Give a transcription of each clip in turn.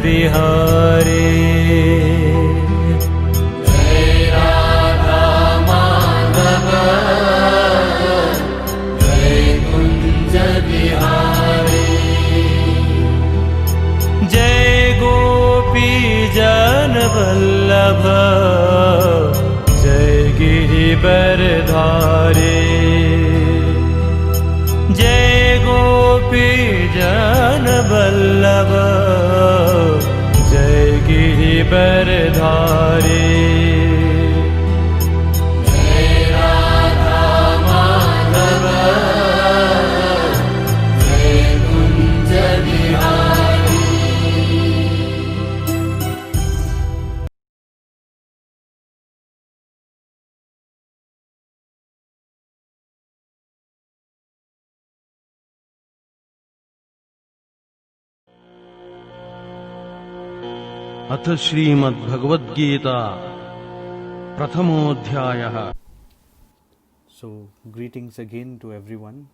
बिहारी जय राधा माधव जय कुंज बिहारी जय गोपी जन वल्लभ जय गिरिवरधारी जय गोपी जन वल्लभ जय गिरिवरधारी जय राधा माधव जय कुंज बिहारी अथ Shrimad Bhagavad Gita प्रथमोऽध्यायः. So, greetings again to everyone.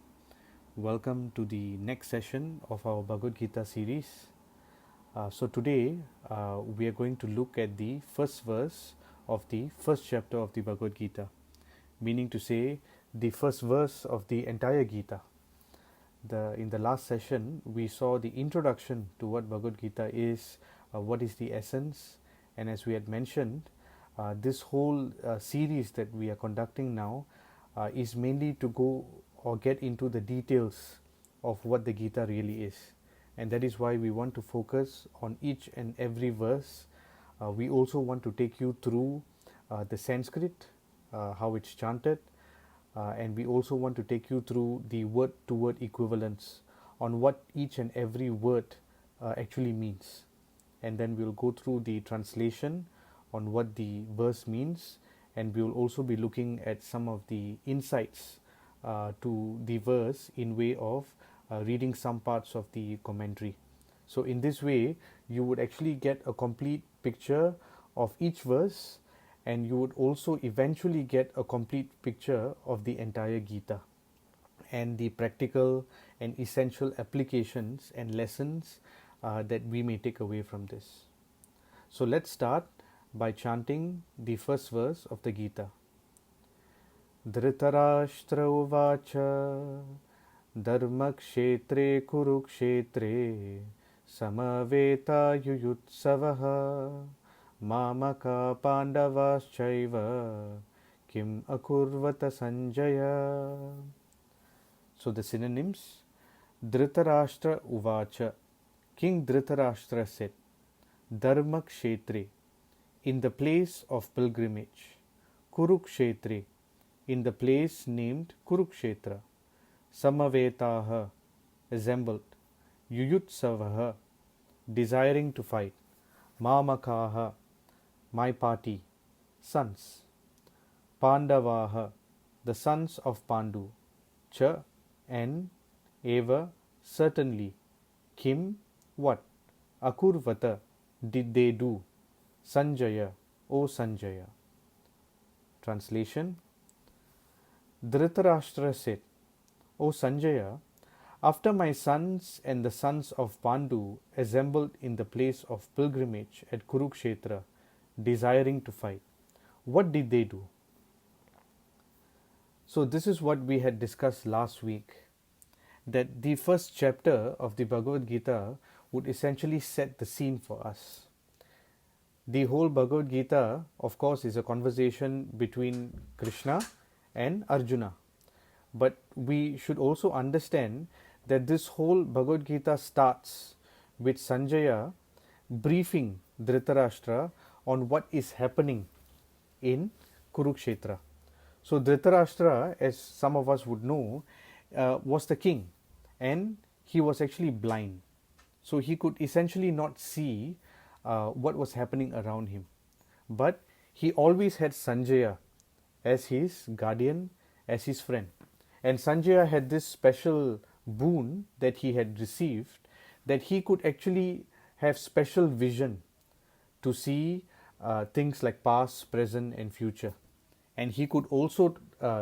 Welcome to the next session of our Bhagavad Gita series. So today we are going to look at the first verse of the first chapter of the Bhagavad Gita, meaning to say the first verse of the entire Gita. In the last session we saw the introduction to what Bhagavad Gita is, what is the essence, and as we had mentioned, this whole series that we are conducting now is mainly to go or get into the details of what the Gita really is, and that is why we want to focus on each and every verse. We also want to take you through the Sanskrit, how it's chanted, and we also want to take you through the word to word equivalence on what each and every word actually means. And then we'll go through the translation on what the verse means, and we will also be looking at some of the insights to the verse in way of reading some parts of the commentary. So in this way you would actually get a complete picture of each verse, and you would also eventually get a complete picture of the entire Gita and the practical and essential applications and lessons that we may take away from this. So let's start by chanting the first verse of the Gita. Dhritarashtra uvacha dharmakshetre kurukshetre samaveta yuyutsavaha mamaka pandavaschaiva kim akurvata sanjaya. So the synonyms: Dhritarashtra uvacha, King Dhritarashtra said, Dharmakshetre, in the place of pilgrimage, Kurukshetre, in the place named Kurukshetra, Samavetaha, assembled, Yuyutsavaha, desiring to fight, Mamakaha, my party, sons, Pandavaha, the sons of Pandu, Cha, and Eva, certainly, Kim, what? Akurvata, did they do? Sanjaya, O Sanjaya. Translation: Dhritarashtra said, O Sanjaya, after my sons and the sons of Pandu assembled in the place of pilgrimage at Kurukshetra, desiring to fight, what did they do? So this is what we had discussed last week, that the first chapter of the Bhagavad Gita would essentially set the scene for us. The whole Bhagavad Gita, of course, is a conversation between Krishna and Arjuna. But we should also understand that this whole Bhagavad Gita starts with Sanjaya briefing Dhritarashtra on what is happening in Kurukshetra. So Dhritarashtra, as some of us would know, was the king, and he was actually blind. So he could essentially not see what was happening around him. But he always had Sanjaya as his guardian, as his friend. And Sanjaya had this special boon that he had received, that he could actually have special vision to see things like past, present and future. And he could also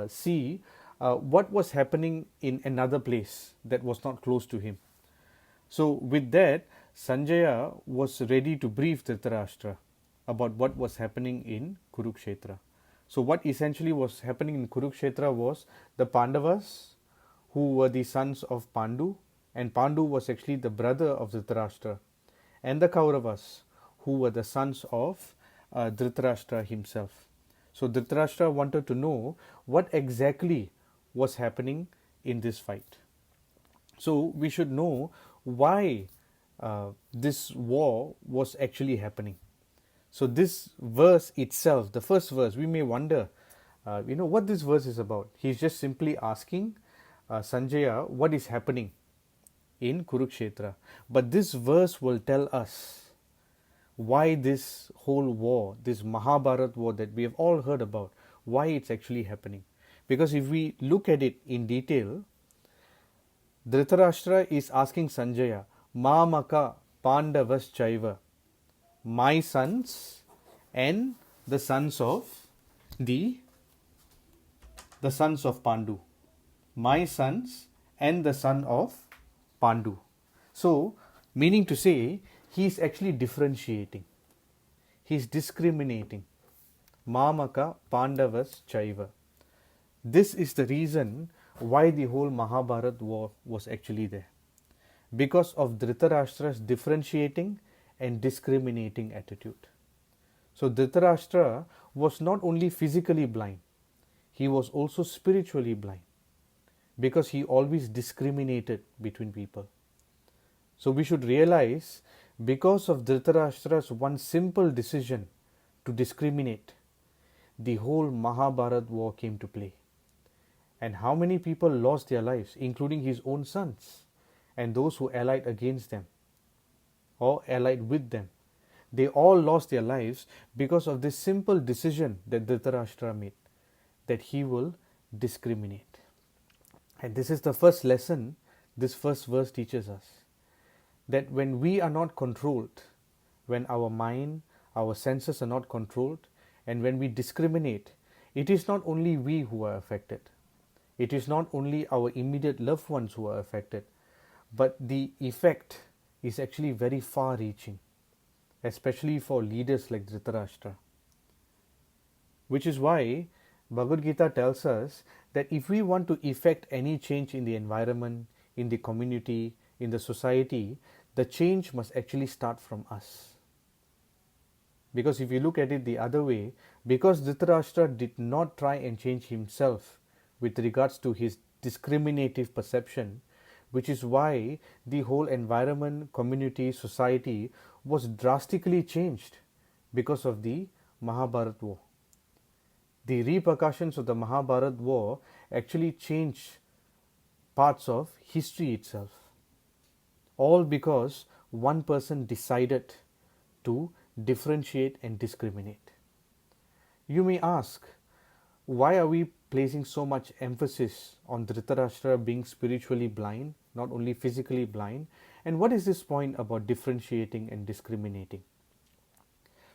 see what was happening in another place that was not close to him. So with that, Sanjaya was ready to brief Dhritarashtra about what was happening in Kurukshetra. So, what essentially was happening in Kurukshetra was the Pandavas, who were the sons of Pandu, and Pandu was actually the brother of Dhritarashtra, and the Kauravas, who were the sons of Dhritarashtra himself. So, Dhritarashtra wanted to know what exactly was happening in this fight. So, we should know why this war was actually happening. So, this verse itself, the first verse, we may wonder, what this verse is about. He's just simply asking Sanjaya what is happening in Kurukshetra. But this verse will tell us why this whole war, this Mahabharat war that we have all heard about, why it's actually happening. Because if we look at it in detail, Dhritarashtra is asking Sanjaya, Mamaka Pandavas Chaiva, my sons and the sons of Pandu, my sons and the son of Pandu. So, meaning to say, he is actually differentiating, he is discriminating. Mamaka Pandavas Chaiva. This is the reason why the whole Mahabharat war was actually there. Because of Dhritarashtra's differentiating and discriminating attitude. So Dhritarashtra was not only physically blind, he was also spiritually blind, because he always discriminated between people. So we should realize, because of Dhritarashtra's one simple decision to discriminate, the whole Mahabharat war came to play. And how many people lost their lives, including his own sons and those who allied against them or allied with them. They all lost their lives because of this simple decision that Dhritarashtra made, that he will discriminate. And this is the first lesson this first verse teaches us, that when we are not controlled, when our mind, our senses are not controlled, and when we discriminate, it is not only we who are affected. It is not only our immediate loved ones who are affected, but the effect is actually very far reaching, especially for leaders like Dhritarashtra. Which is why Bhagavad Gita tells us that if we want to effect any change in the environment, in the community, in the society, the change must actually start from us. Because if you look at it the other way, because Dhritarashtra did not try and change himself with regards to his discriminative perception, which is why the whole environment, community, society was drastically changed because of the Mahabharat war. The repercussions of the Mahabharat war actually changed parts of history itself. All because one person decided to differentiate and discriminate. You may ask, why are we placing so much emphasis on Dhritarashtra being spiritually blind, not only physically blind, and what is this point about differentiating and discriminating?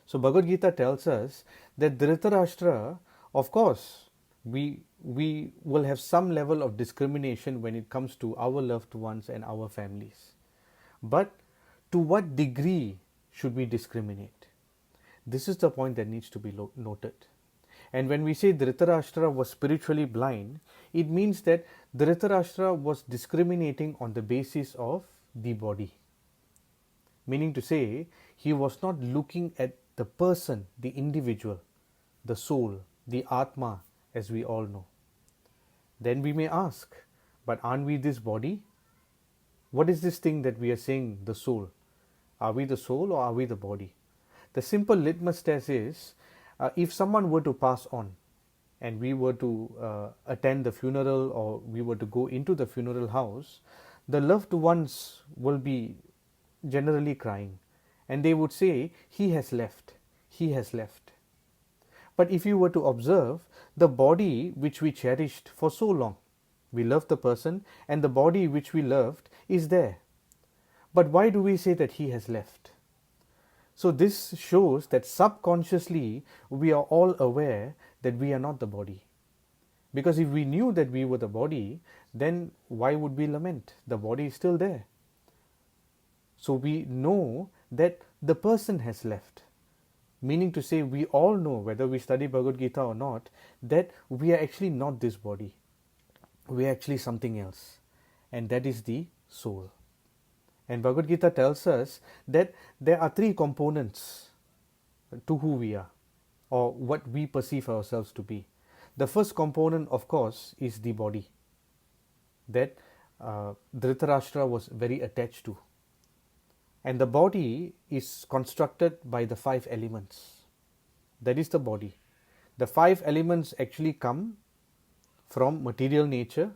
So Bhagavad Gita tells us that Dhritarashtra, of course, we will have some level of discrimination when it comes to our loved ones and our families. But to what degree should we discriminate? This is the point that needs to be noted. And when we say Dhritarashtra was spiritually blind, it means that Dhritarashtra was discriminating on the basis of the body. Meaning to say, he was not looking at the person, the individual, the soul, the Atma, as we all know. Then we may ask, but aren't we this body? What is this thing that we are saying, the soul? Are we the soul or are we the body? The simple litmus test is, if someone were to pass on and we were to attend the funeral or we were to go into the funeral house, the loved ones will be generally crying and they would say, he has left, he has left. But if you were to observe, the body which we cherished for so long, we loved the person and the body which we loved is there. But why do we say that he has left? So this shows that subconsciously we are all aware that we are not the body. Because if we knew that we were the body, then why would we lament? The body is still there. So So we know that the person has left. Meaning to say, we all know, whether we study Bhagavad Gita or not, that we are actually not this body. We are actually something else. And that is the soul. And Bhagavad Gita tells us that there are three components to who we are, or what we perceive ourselves to be. The first component, of course, is the body that Dhritarashtra was very attached to. And the body is constructed by the 5 elements. That is the body. The 5 elements actually come from material nature,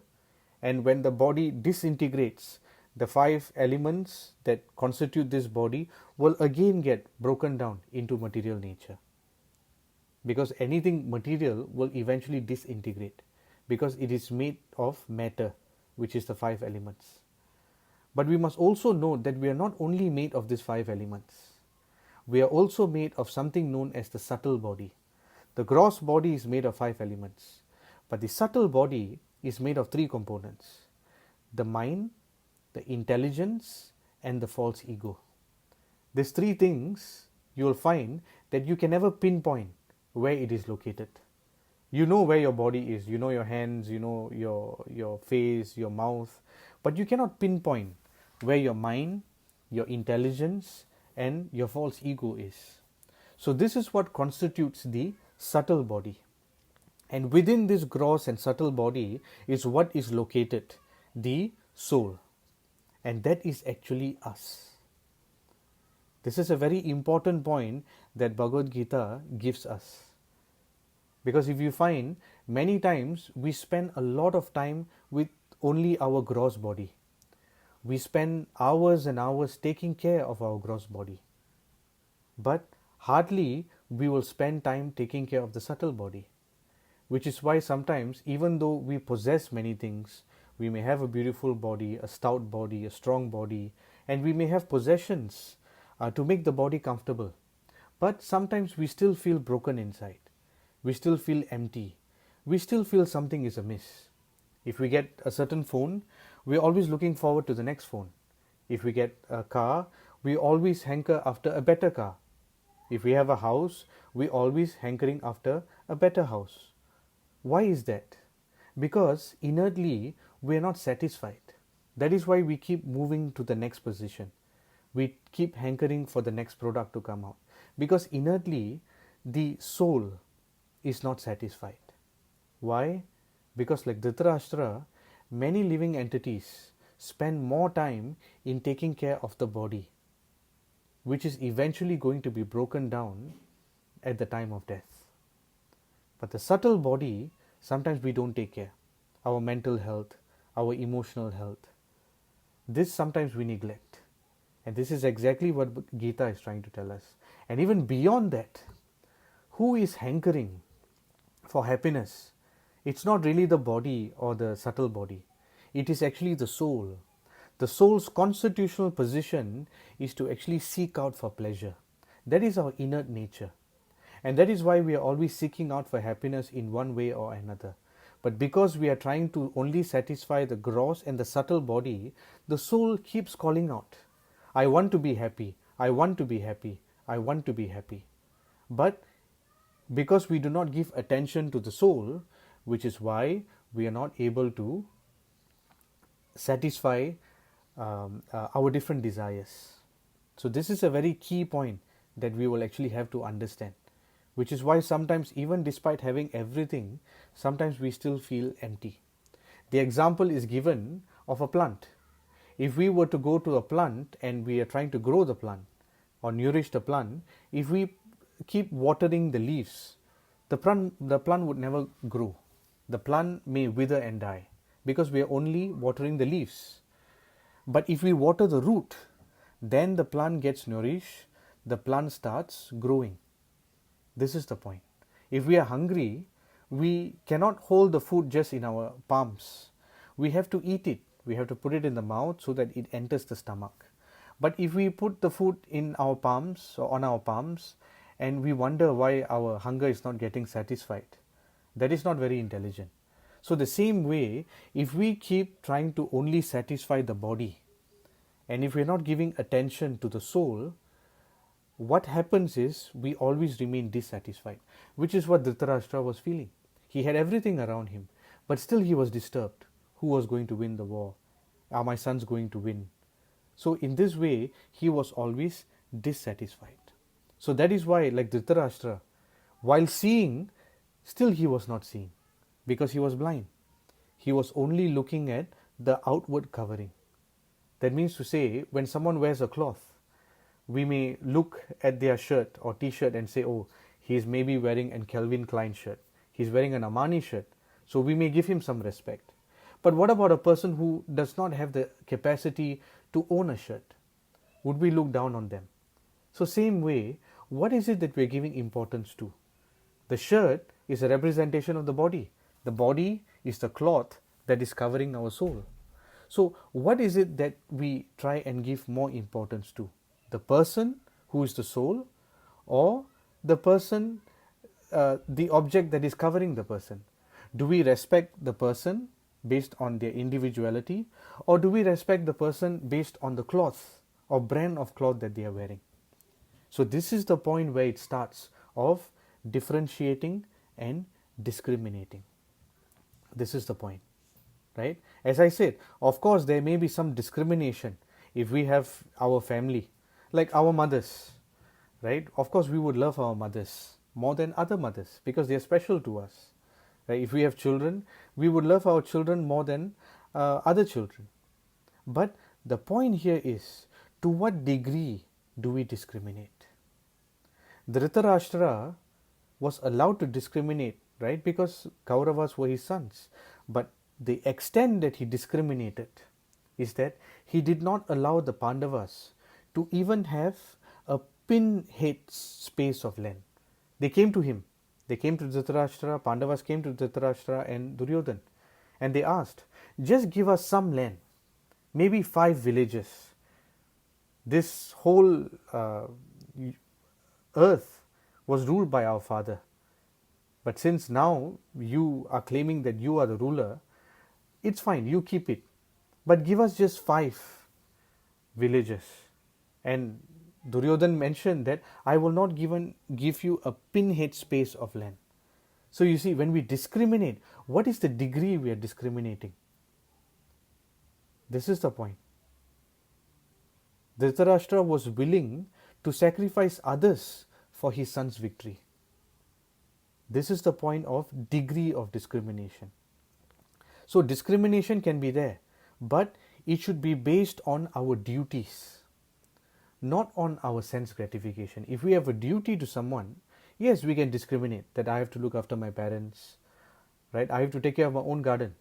and when the body disintegrates, the 5 elements that constitute this body will again get broken down into material nature. Because anything material will eventually disintegrate, because it is made of matter, which is the 5 elements. But we must also note that we are not only made of these 5 elements. We are also made of something known as the subtle body. The gross body is made of 5 elements, but the subtle body is made of 3 components: the mind, the intelligence, and the false ego. These 3 things, you will find that you can never pinpoint where it is located. You know where your body is, you know your hands, you know your face, your mouth, but you cannot pinpoint where your mind, your intelligence, and your false ego is. So this is what constitutes the subtle body. And within this gross and subtle body is what is located, the soul. And that is actually us. This is a very important point that Bhagavad Gita gives us. Because if you find, many times we spend a lot of time with only our gross body. We spend hours and hours taking care of our gross body. But hardly we will spend time taking care of the subtle body. Which is why sometimes, even though we possess many things, we may have a beautiful body, a stout body, a strong body, and we may have possessions to make the body comfortable. But sometimes we still feel broken inside. We still feel empty. We still feel something is amiss. If we get a certain phone, we're always looking forward to the next phone. If we get a car, we always hanker after a better car. If we have a house, we're always hankering after a better house. Why is that? Because inwardly, we're not satisfied. That is why we keep moving to the next position. We keep hankering for the next product to come out. Because inwardly, the soul is not satisfied. Why? Because like Dhritarashtra, many living entities spend more time in taking care of the body, which is eventually going to be broken down at the time of death. But the subtle body, sometimes we don't take care. Our mental health, our emotional health. This sometimes we neglect. And this is exactly what Gita is trying to tell us. And even beyond that, who is hankering for happiness? It's not really the body or the subtle body. It is actually the soul. The soul's constitutional position is to actually seek out for pleasure. That is our inert nature. And that is why we are always seeking out for happiness in one way or another. But because we are trying to only satisfy the gross and the subtle body, the soul keeps calling out, I want to be happy, I want to be happy, I want to be happy. But because we do not give attention to the soul, which is why we are not able to satisfy our different desires. So this is a very key point that we will actually have to understand. Which is why sometimes, even despite having everything, sometimes we still feel empty. The example is given of a plant. If we were to go to a plant and we are trying to grow the plant or nourish the plant, if we keep watering the leaves, the plant would never grow. The plant may wither and die because we are only watering the leaves. But if we water the root, then the plant gets nourished, the plant starts growing. This is the point. If we are hungry, we cannot hold the food just in our palms. We have to eat it. We have to put it in the mouth so that it enters the stomach. But if we put the food in our palms or on our palms and we wonder why our hunger is not getting satisfied, that is not very intelligent. So the same way, if we keep trying to only satisfy the body And if we're not giving attention to the soul, what happens is we always remain dissatisfied, which is what Dhritarashtra was feeling. He had everything around him, but still he was disturbed. Who was going to win the war? Are my sons going to win? So in this way, he was always dissatisfied. So that is why, like Dhritarashtra, while seeing, still he was not seeing, because he was blind. He was only looking at the outward covering. That means to say, when someone wears a cloth, we may look at their shirt or t-shirt and say, oh, he's maybe wearing a Calvin Klein shirt. He's wearing an Armani shirt. So we may give him some respect. But what about a person who does not have the capacity to own a shirt? Would we look down on them? So same way, what is it that we're giving importance to? The shirt is a representation of the body. The body is the cloth that is covering our soul. So what is it that we try and give more importance to? The person who is the soul, or the person, the object that is covering the person? Do we respect the person based on their individuality, or do we respect the person based on the cloth or brand of cloth that they are wearing? So this is the point where it starts of differentiating and discriminating. This is the point, right? As I said, of course there may be some discrimination if we have our family, like our mothers, right? Of course we would love our mothers more than other mothers because they are special to us, right? If we have children, we would love our children more than other children. But the point here is, to what degree do we discriminate? Dhritarashtra was allowed to discriminate, right? Because Kauravas were his sons. But the extent that he discriminated is that he did not allow the Pandavas to even have a pinhead space of land. They came to him. They came to Dhritarashtra, Pandavas came to Dhritarashtra and Duryodhan, and they asked, just give us some land, maybe 5 villages. This whole earth was ruled by our father. But since now you are claiming that you are the ruler, it's fine, you keep it. But give us just 5 villages. And Duryodhan mentioned that I will not give you a pinhead space of land. So you see, when we discriminate, what is the degree we are discriminating? This is the point. Dhritarashtra was willing to sacrifice others for his son's victory. This is the point of degree of discrimination. So discrimination can be there, but it should be based on our duties, not on our sense gratification. If we have a duty to someone, yes, we can discriminate that I have to look after my parents, right? I have to take care of my own garden.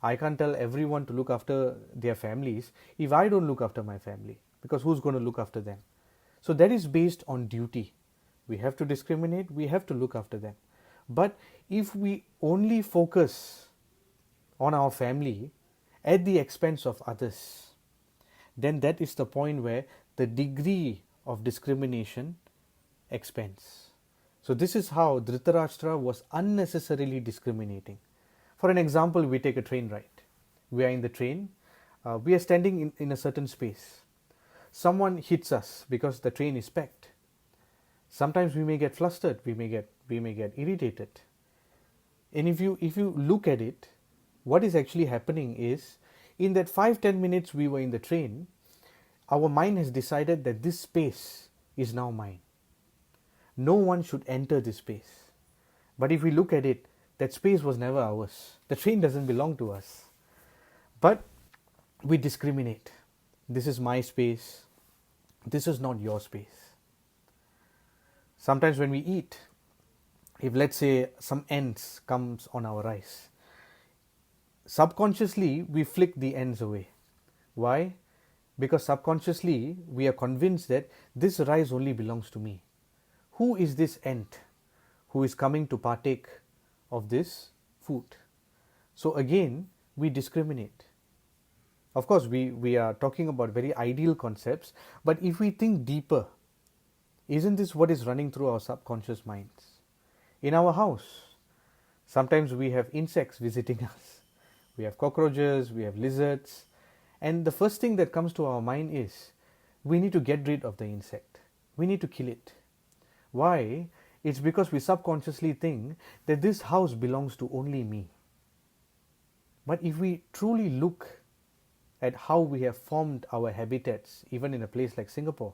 I can't tell everyone to look after their families if I don't look after my family, because who's going to look after them? So that is based on duty. We have to discriminate, we have to look after them. But if we only focus on our family at the expense of others, then that is the point where the degree of discrimination expands. So this is how Dhritarashtra was unnecessarily discriminating. For an example, we take a train ride. We are in the train, we are standing in a certain space. Someone hits us because the train is packed. Sometimes we may get flustered, we may get irritated. And if you look at it, what is actually happening is, in that 5-10 minutes we were in the train, our mind has decided that this space is now mine. No one should enter this space. But if we look at it, that space was never ours. The train doesn't belong to us. But we discriminate. This is my space. This is not your space. Sometimes when we eat, if let's say some ends comes on our rice, subconsciously we flick the ends away. Why? Because subconsciously we are convinced that this rice only belongs to me. Who is this ant who is coming to partake of this food? So again, we discriminate. Of course, we are talking about very ideal concepts, but if we think deeper, isn't this what is running through our subconscious minds? In our house, sometimes we have insects visiting us. We have cockroaches, we have lizards, And the first thing that comes to our mind is we need to get rid of the insect. We need to kill it. Why? It's because we subconsciously think that this house belongs to only me. But if we truly look at how we have formed our habitats, even in a place like Singapore,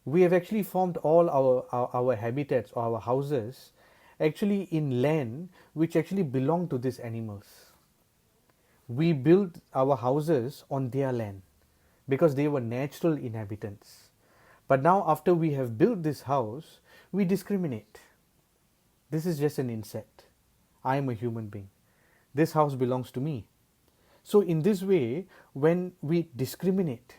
we have actually formed all our habitats or our houses actually in land which actually belong to these animals. We built our houses on their land because they were natural inhabitants. But now after we have built this house, we discriminate. This is just an insect. I am a human being. This house belongs to me. So in this way, when we discriminate,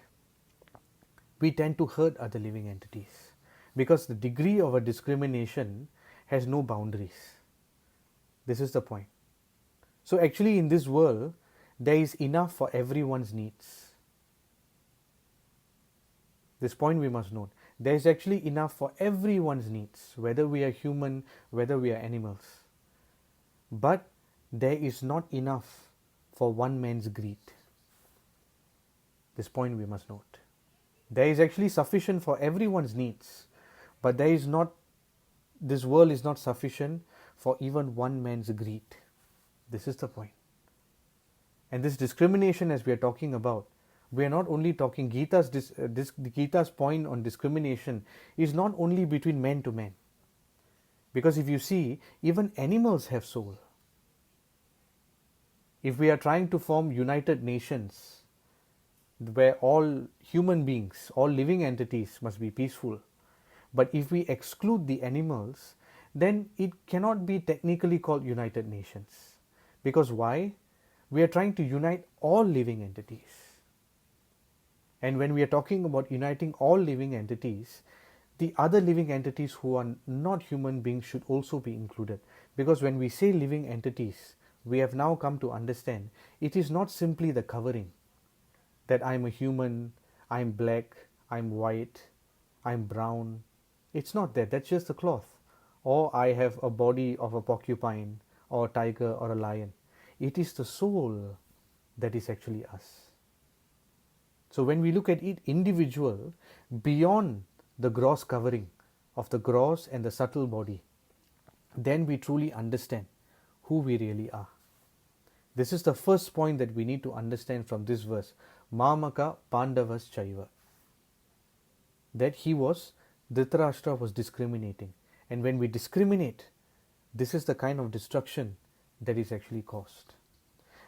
we tend to hurt other living entities because the degree of a discrimination has no boundaries. This is the point. So actually in this world, there is enough for everyone's needs. This point we must note. There is actually enough for everyone's needs, whether we are human, whether we are animals. But there is not enough for one man's greed. This point we must note. There is actually sufficient for everyone's needs, but this world is not sufficient for even one man's greed. This is the point. And this discrimination, as we are talking about, we are not only talking Gita's point on discrimination is not only between man to man. Because if you see, even animals have soul. If we are trying to form United Nations, where all human beings, all living entities must be peaceful, but if we exclude the animals, then it cannot be technically called United Nations. Because why? We are trying to unite all living entities. And when we are talking about uniting all living entities, the other living entities who are not human beings should also be included. Because when we say living entities, we have now come to understand it is not simply the covering that I am a human, I am black, I am white, I am brown. It's not that, that's just the cloth. Or I have a body of a porcupine or a tiger or a lion. It is the soul that is actually us. So when we look at it individual, beyond the gross covering of the gross and the subtle body, then we truly understand who we really are. This is the first point that we need to understand from this verse. Mamaka Pandavas Chaiva. That Dhritarashtra was discriminating. And when we discriminate, this is the kind of destruction that is actually caused.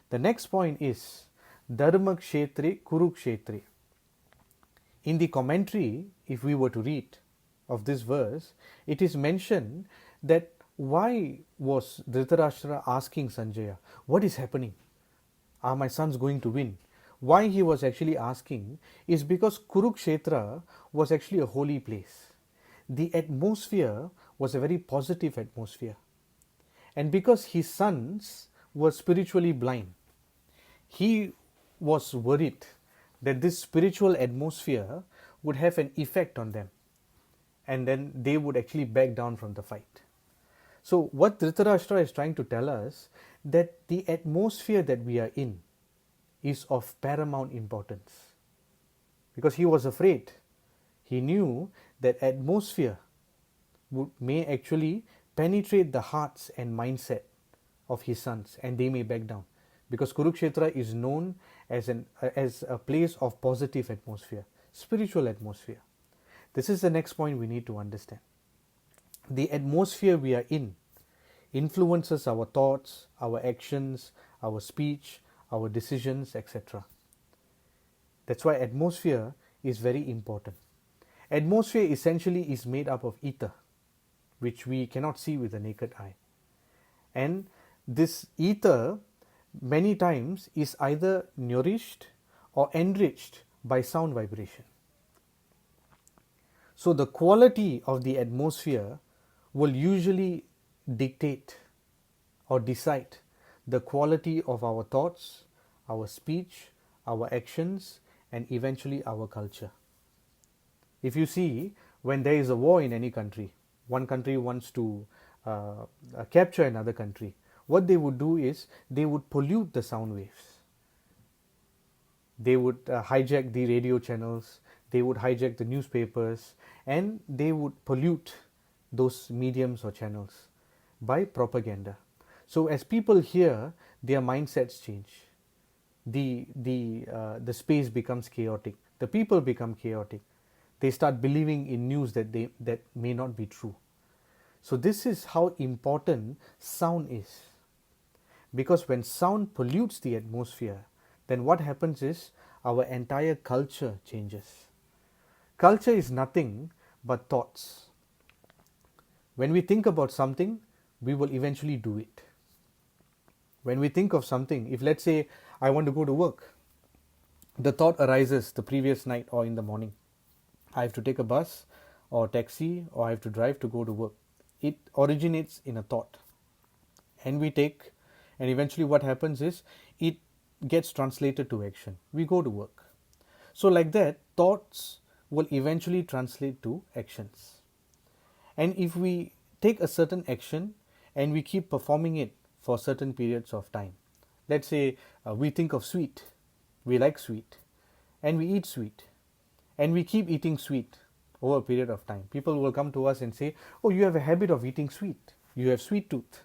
The next point is Dharma Kshetre Kurukshetre. In the commentary, if we were to read of this verse, it is mentioned that why was Dhritarashtra asking Sanjaya, what is happening? Are my sons going to win? Why he was actually asking is because Kurukshetra was actually a holy place. The atmosphere was a very positive atmosphere. And because his sons were spiritually blind, he was worried that this spiritual atmosphere would have an effect on them. And then they would actually back down from the fight. So what Dhritarashtra is trying to tell us, that the atmosphere that we are in is of paramount importance. Because he was afraid. He knew that atmosphere may actually penetrate the hearts and mindset of his sons and they may back down. Because Kurukshetra is known as a place of positive atmosphere, spiritual atmosphere. This is the next point we need to understand. The atmosphere we are in influences our thoughts, our actions, our speech, our decisions, etc. That's why atmosphere is very important. Atmosphere essentially is made up of ether, which we cannot see with the naked eye. And this ether many times is either nourished or enriched by sound vibration. So the quality of the atmosphere will usually dictate or decide the quality of our thoughts, our speech, our actions, and eventually our culture. If you see, when there is a war in any country, one country wants to capture another country, what they would do is they would pollute the sound waves. They would hijack the radio channels, they would hijack the newspapers, and they would pollute those mediums or channels by propaganda. So as people hear, their mindsets change. The space becomes chaotic. The people become chaotic. They start believing in news that may not be true. So this is how important sound is. Because when sound pollutes the atmosphere, then what happens is our entire culture changes. Culture is nothing but thoughts. When we think about something, we will eventually do it. When we think of something, if let's say I want to go to work, the thought arises the previous night or in the morning. I have to take a bus or taxi or I have to drive to go to work. It originates in a thought. And we take, and eventually what happens is it gets translated to action. We go to work. So like that, thoughts will eventually translate to actions. And if we take a certain action and we keep performing it for certain periods of time, let's say we think of sweet, we like sweet, and we eat sweet, and we keep eating sweet over a period of time. People will come to us and say, oh, you have a habit of eating sweet, you have sweet tooth.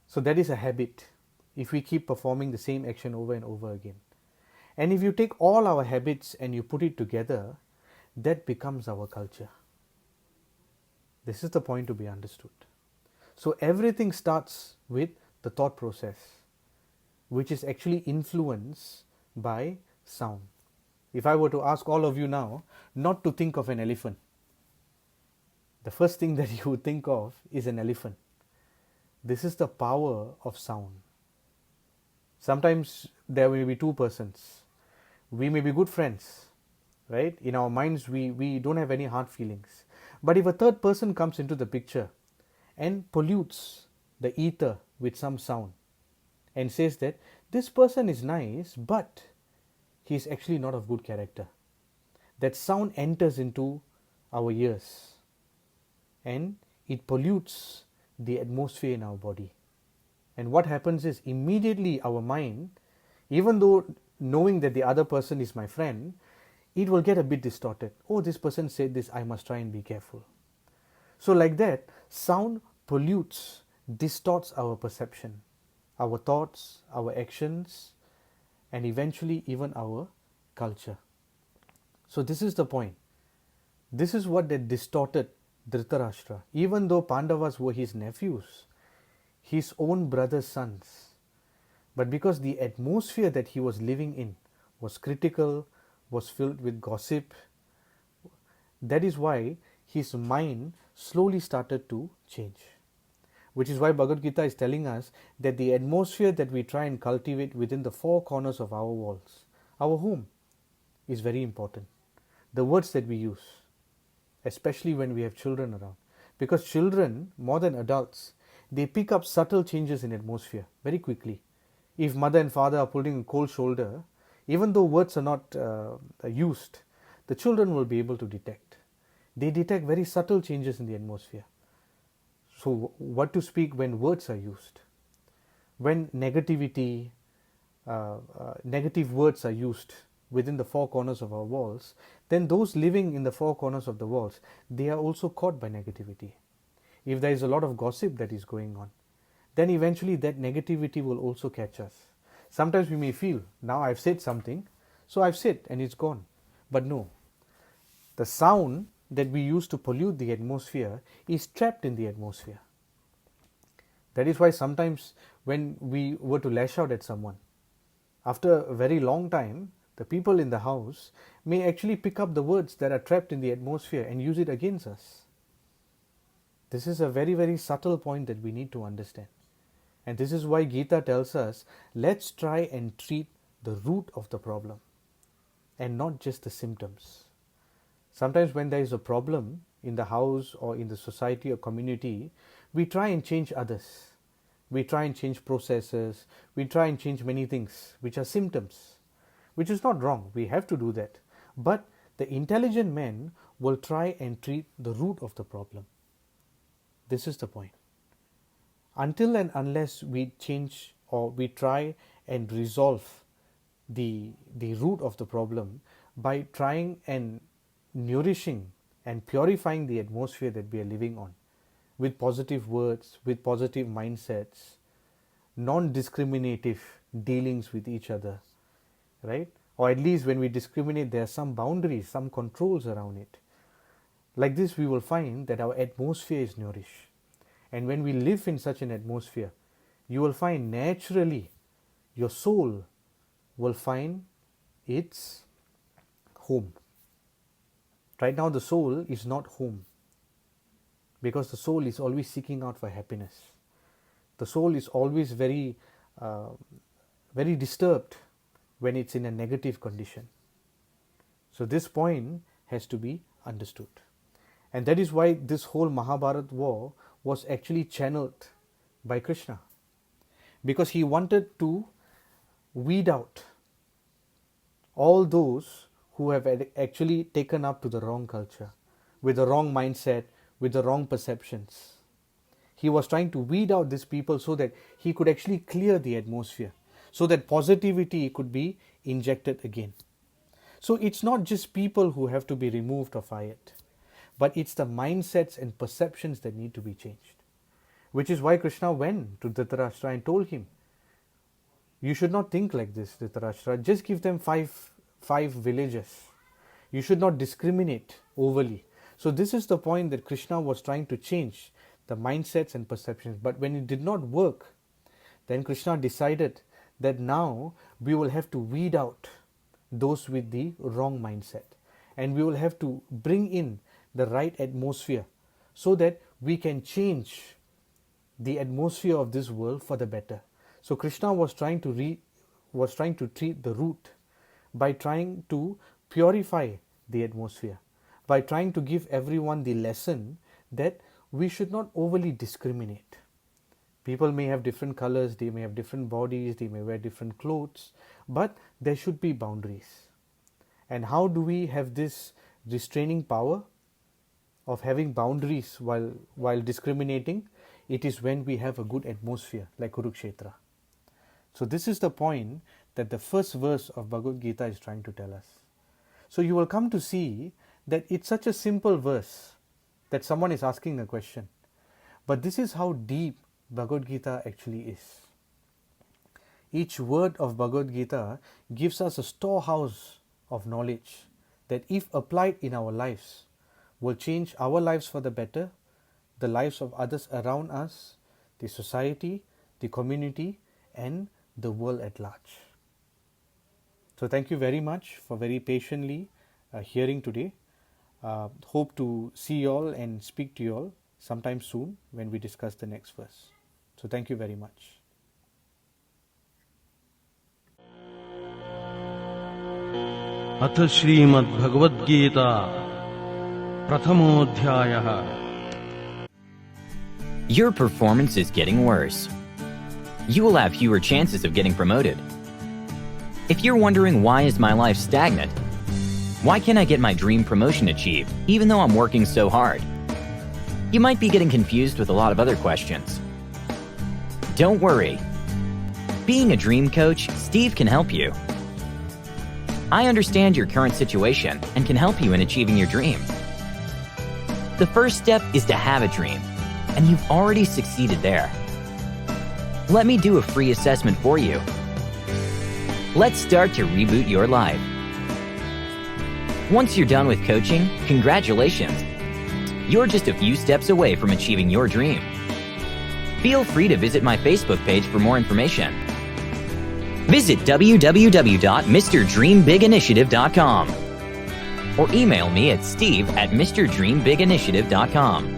So that is a habit if we keep performing the same action over and over again. And if you take all our habits and you put it together, that becomes our culture. This is the point to be understood. So everything starts with the thought process, which is actually influenced by sound. If I were to ask all of you now not to think of an elephant, the first thing that you would think of is an elephant. This is the power of sound. Sometimes there may be two persons. We may be good friends, right? In our minds, we don't have any hard feelings. But if a third person comes into the picture and pollutes the ether with some sound and says that this person is nice, but he is actually not of good character, that sound enters into our ears and it pollutes the atmosphere in our body. And what happens is immediately our mind, even though knowing that the other person is my friend, it will get a bit distorted. Oh, this person said this, I must try and be careful. So like that, sound pollutes, distorts our perception, our thoughts, our actions, and eventually even our culture. So this is the point. This is what that distorted Dhritarashtra. Even though Pandavas were his nephews, his own brother's sons, but because the atmosphere that he was living in was critical, was filled with gossip, that is why his mind slowly started to change. Which is why Bhagavad Gita is telling us that the atmosphere that we try and cultivate within the four corners of our walls, our home, is very important. The words that we use, especially when we have children around. Because children, more than adults, they pick up subtle changes in atmosphere very quickly. If mother and father are pulling a cold shoulder, even though words are not used, the children will be able to detect. They detect very subtle changes in the atmosphere. So what to speak when words are used? When negativity, negative words are used within the four corners of our walls, then those living in the four corners of the walls, they are also caught by negativity. If there is a lot of gossip that is going on, then eventually that negativity will also catch us. Sometimes we may feel, now I've said something, so I've said and it's gone. But no, the sound that we use to pollute the atmosphere is trapped in the atmosphere. That is why sometimes when we were to lash out at someone, after a very long time, the people in the house may actually pick up the words that are trapped in the atmosphere and use it against us. This is a very, very subtle point that we need to understand. And this is why Gita tells us, let's try and treat the root of the problem and not just the symptoms. Sometimes when there is a problem in the house or in the society or community, we try and change others. We try and change processes. We try and change many things which are symptoms, which is not wrong. We have to do that. But the intelligent man will try and treat the root of the problem. This is the point. Until and unless we change or we try and resolve the root of the problem by trying and nourishing and purifying the atmosphere that we are living on with positive words, with positive mindsets, non-discriminative dealings with each other, right? Or at least when we discriminate, there are some boundaries, some controls around it. Like this, we will find that our atmosphere is nourished. And when we live in such an atmosphere, you will find naturally your soul will find its home. Right now, the soul is not home because the soul is always seeking out for happiness. The soul is always very disturbed when it's in a negative condition. So this point has to be understood. And that is why this whole Mahabharata war was actually channeled by Krishna, because he wanted to weed out all those who have actually taken up to the wrong culture, with the wrong mindset, with the wrong perceptions. He was trying to weed out these people so that he could actually clear the atmosphere, so that positivity could be injected again. So it's not just people who have to be removed or fired, but it's the mindsets and perceptions that need to be changed. Which is why Krishna went to Dhritarashtra and told him, you should not think like this, Dhritarashtra. Just give them five villages. You should not discriminate overly. So this is the point that Krishna was trying to change, the mindsets and perceptions. But when it did not work, then Krishna decided that now we will have to weed out those with the wrong mindset. And we will have to bring in the right atmosphere so that we can change the atmosphere of this world for the better. So Krishna was trying to treat the root by trying to purify the atmosphere, by trying to give everyone the lesson that we should not overly discriminate. People may have different colors, they may have different bodies, they may wear different clothes, but there should be boundaries. And how do we have this restraining power of having boundaries while discriminating? It is when we have a good atmosphere like Kurukshetra. So this is the point that the first verse of Bhagavad Gita is trying to tell us. So you will come to see that it's such a simple verse that someone is asking a question. But this is how deep Bhagavad Gita actually is. Each word of Bhagavad Gita gives us a storehouse of knowledge that, if applied in our lives, will change our lives for the better, the lives of others around us, the society, the community, and the world at large. So thank you very much for very patiently hearing today. Hope to see you all and speak to you all sometime soon when we discuss the next verse. So thank you very much. अथ Shrimad Bhagavad Gita प्रथमोऽध्यायः. Your performance is getting worse. You will have fewer chances of getting promoted. If you're wondering, why is my life stagnant? Why can't I get my dream promotion achieved, even though I'm working so hard? You might be getting confused with a lot of other questions. Don't worry. Being a dream coach, Steve can help you. I understand your current situation and can help you in achieving your dream. The first step is to have a dream, and you've already succeeded there. Let me do a free assessment for you. Let's start to reboot your life. Once you're done with coaching, congratulations. You're just a few steps away from achieving your dream. Feel free to visit my Facebook page for more information. Visit www.mrdreambiginitiative.com or email me at steve@mrdreambiginitiative.com.